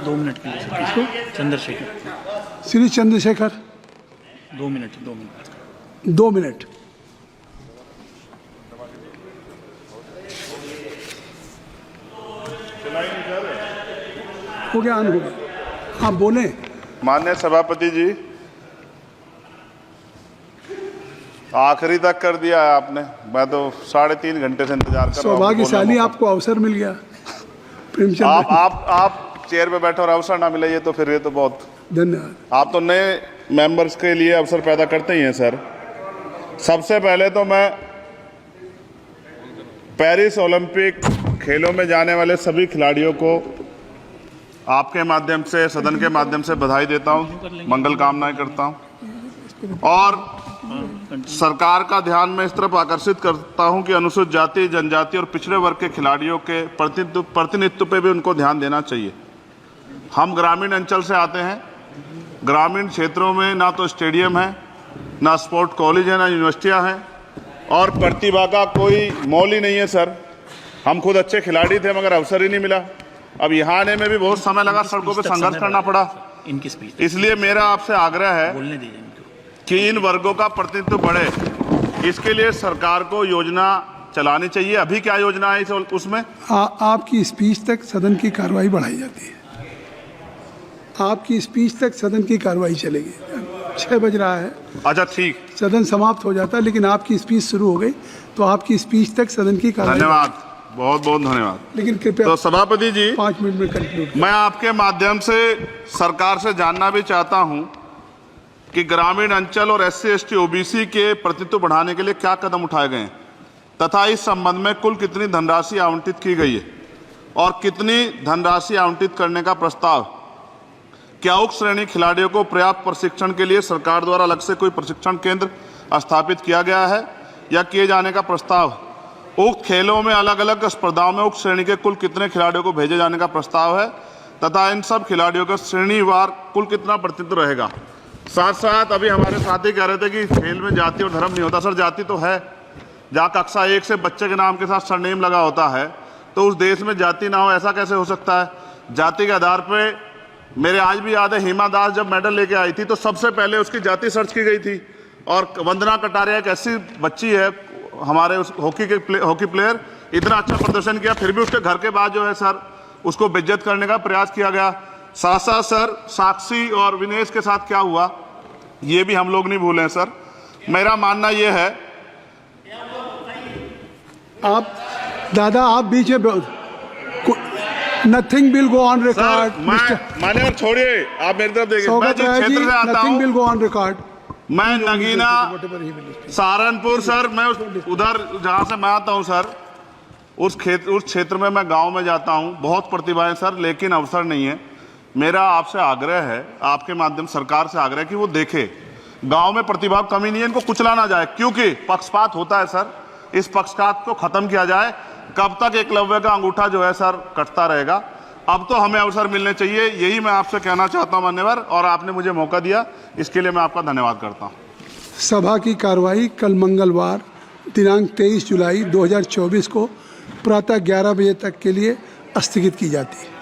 2 minute के लिए sir. किसको? Chandrashekhar. Shri Chandrashekhar 2 minute 2 minute 2 minute. हो गया, ऑन हो गया। आप बोले। माननीय सभापति जी, आखिरी तक कर दिया है आपने। मैं तो 3.5 घंटे से इंतजार कर रहा हूँ। सौभाग्यशाली आपको अवसर मिल गया प्रेमचंद। आप चेयर पे बैठे और अवसर ना मिले, ये तो फिर ये तो बहुत धन्यवाद। आप तो नए मेंबर्स के लिए अवसर पैदा करते ही हैं सर। सबसे पहले तो मैं पेरिस ओलंपिक खेलों में जाने वाले सभी खिलाड़ियों को आपके माध्यम से, सदन के माध्यम से बधाई देता हूं, मंगल कामनाएं करता हूं और सरकार का ध्यान मैं इस तरफ आकर्षित करता हूं कि अनुसूचित जाति, जनजाति और पिछड़े वर्ग के खिलाड़ियों के प्रतिनिधित्व पे भी उनको ध्यान देना चाहिए। हम ग्रामीण अंचल से आते हैं। ग्रामीण क्षेत्रों में ना तो स्टेडियम है, ना स्पोर्ट कॉलेज है, ना यूनिवर्सिटियां हैं और प्रतिभा का कोई मोल ही नहीं है सर। हम खुद अच्छे खिलाड़ी थे मगर अवसर ही नहीं मिला। अब यहाँ आने में भी बहुत समय लगा, सड़कों पे संघर्ष करना पड़ा। इनकी स्पीच। इसलिए मेरा आपसे आग्रह है बोलने दीजिए इनको कि इन वर्गों का प्रतिनिधित्व बढ़े। इसके लिए सरकार को योजना चलानी चाहिए। अभी क्या योजना है उसमें? आपकी स्पीच तक सदन की कार्रवाई बढ़ाई जाती है। आपकी स्पीच तक सदन की कार्रवाई चलेगी। 6 बज रहा है। अच्छा ठीक, सदन समाप्त हो जाता है, लेकिन आपकी स्पीच शुरू हो गई तो आपकी स्पीच तक सदन की कार्रवाई। धन्यवाद, बहुत बहुत धन्यवाद। लेकिन कृपया तो सभापति जी, 5 मिनट में कंक्लूड। मैं आपके माध्यम से सरकार से जानना भी चाहता हूं कि ग्रामीण अंचल और SC ST OBC के प्रतिनिधित्व बढ़ाने के लिए क्या कदम उठाए गए हैं तथा इस संबंध में कुल कितनी धनराशि आवंटित की गई है और कितनी धनराशि आवंटित करने का प्रस्ताव। क्या उक्त श्रेणी खिलाड़ियों को पर्याप्त प्रशिक्षण के लिए सरकार द्वारा अलग से कोई प्रशिक्षण केंद्र स्थापित किया गया है या किए जाने का प्रस्ताव। उक्त खेलों में अलग अलग स्पर्धाओं में उक्त श्रेणी के कुल कितने खिलाड़ियों को भेजे जाने का प्रस्ताव है तथा इन सब खिलाड़ियों का श्रेणीवार कुल कितना प्रतिनिधित्व रहेगा। साथ साथ अभी हमारे साथी कह रहे थे कि खेल में जाति और धर्म नहीं होता। सर, जाति तो है। जहाँ कक्षा 1 से बच्चे के नाम के साथ सरनेम लगा होता है तो उस देश में जाति ना हो, ऐसा कैसे हो सकता है? जाति के आधार पर मेरे आज भी याद है, हिमा दास जब मेडल लेके आई थी तो सबसे पहले उसकी जाति सर्च की गई थी। और वंदना कटारिया एक ऐसी बच्ची है हमारे उस हॉकी प्लेयर, इतना अच्छा प्रदर्शन किया, फिर भी उसके घर के बाद जो है सर उसको बेइज्जत करने का प्रयास किया गया। साथ साथ सर साक्षी और विनेश के साथ क्या हुआ ये भी हम लोग नहीं भूले सर। मेरा मानना ये है, आप दादा आप बीच में nothing will go on record. माने और छोड़िए, आप मेरी तरफ देखिए। मैं जिस क्षेत्र से आता नथिंग विल हूँ, गो ऑन रिकॉर्ड। मैं नगीना सहारनपुर सर, मैं उधर जहाँ से मैं आता हूँ सर, उस क्षेत्र में मैं गांव में जाता हूँ। बहुत प्रतिभाएं सर, लेकिन अवसर नहीं है। मेरा आपसे आग्रह है, आपके माध्यम सरकार से आग्रह कि वो देखे गांव में प्रतिभा कमी नहीं है, इनको कुचला ना जाए क्योंकि पक्षपात होता है सर। इस पक्षपात को खत्म किया जाए। कब तक एकलव्य का अंगूठा जो है सर कटता रहेगा? अब तो हमें अवसर मिलने चाहिए, यही मैं आपसे कहना चाहता हूं मान्यवर, और आपने मुझे मौका दिया इसके लिए मैं आपका धन्यवाद करता हूं। सभा की कार्रवाई कल मंगलवार दिनांक 23 जुलाई 2024 को प्रातः 11 बजे तक के लिए स्थगित की जाती है।